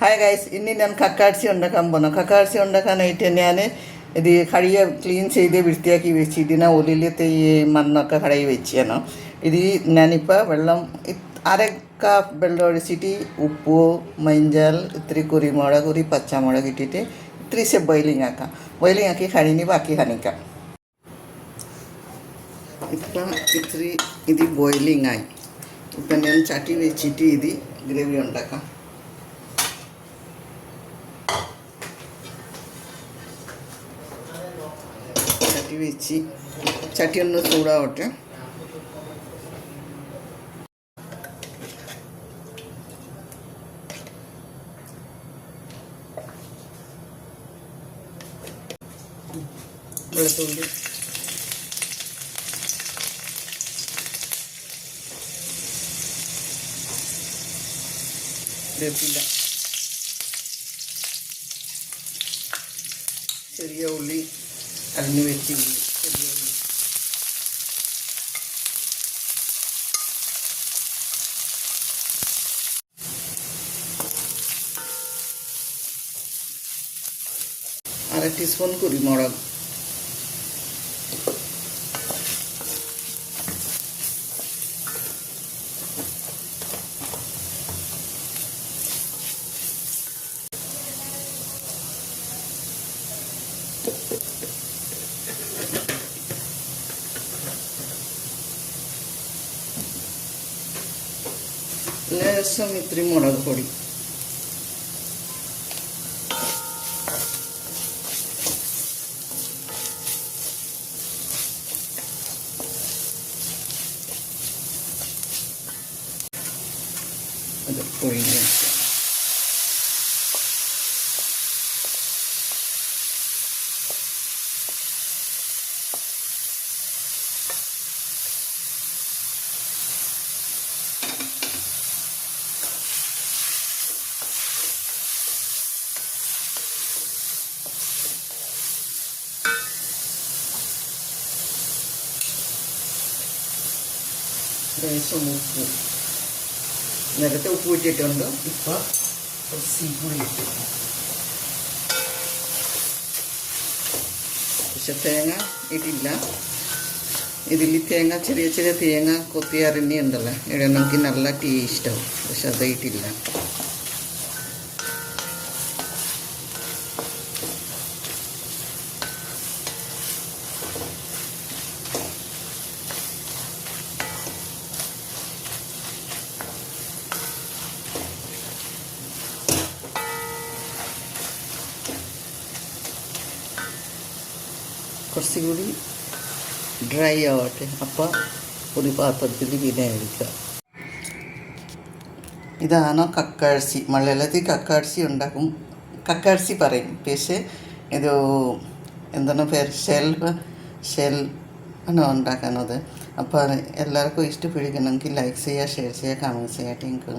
Hi guys, ഇന്ന് ഞാൻ കക്കാഴ്ച ഉണ്ടാക്കാൻ പോകുന്നു. കക്കാഴ്ച ഉണ്ടാക്കാനായിട്ട് ഞാൻ ഇത് കഴുകിയ ക്ലീൻ ചെയ്ത് വൃത്തിയാക്കി വെച്ച് ഇതിനെ ഉള്ളിലത്തെ ഈ മണ്ണൊക്കെ കഴുകി വെച്ചാണ്. ഇത് ഞാനിപ്പോൾ വെള്ളം അര കപ്പ് വെള്ളം ഒഴിച്ചിട്ട് ഉപ്പ്, മഞ്ഞൾ, ഇത്തിരി കുരുമുളക്, ഒരു പച്ചമുളക് ഇട്ടിട്ട് ഇത്തിരി ബോയിലിംഗ് ആക്കാം. ബോയിലിംഗ് ആക്കി കഴിഞ്ഞ് ബാക്കി കാണിക്കാം. ഇപ്പം ഇത്തിരി ഇത് ബോയിലിംഗ് ആയി. ഇപ്പം ഞാൻ ചട്ടി വെച്ചിട്ട് ഇത് ഗ്രേവി ഉണ്ടാക്കാം. ചട്ടി വെച്ച് ചട്ടി ഒന്ന് ചൂടാവട്ടെ. വെളുത്തുള്ളി, വേപ്പില, ചെറിയ ഉള്ളി അരിഞ്ഞ് വെച്ച് ചെറിയ ഉള്ളി, അര ടീസ്പൂൺ കുരുമുളക്, ലേശം ഇത്തിരി മുളക് പൊടി, അത് പൊഴിഞ്ഞ് വെക്കാം. ലേശം ഉപ്പ്, നേരത്തെ ഉപ്പ് ഇട്ടിട്ടുണ്ട്. ഇപ്പം കുറച്ച് കൂടി ഇട്ടു. പക്ഷെ തേങ്ങ ഇടില്ല. ഇതിൽ തേങ്ങ ചെറിയ ചെറിയ തേങ്ങ കൊത്തി അരിഞ്ഞുണ്ടല്ലോ ഇടണമെങ്കിൽ നല്ല ടേസ്റ്റാവും. പക്ഷെ അത് ഇട്ടില്ല. കുറച്ചുകൂടി ഡ്രൈ ആവട്ടെ. അപ്പം ഒരു പാത്രത്തിൽ പിന്നെ എടുക്കുക. ഇതാണ് കക്കാഴ്ചി. മലയാളത്തിൽ കക്കാഴ്ചി ഉണ്ടാക്കും. കക്കാഴ്ചി പറയും. പക്ഷേ ഇത് എന്താണ് പേര്, ഷെൽ ആണ് ഉണ്ടാക്കുന്നത്. അപ്പോൾ എല്ലാവർക്കും ഇഷ്ടപ്പെടുകയാണെങ്കിൽ ലൈക്ക് ചെയ്യുക, ഷെയർ ചെയ്യുക, കമൻറ്റ് ചെയ്യുക. Thank you.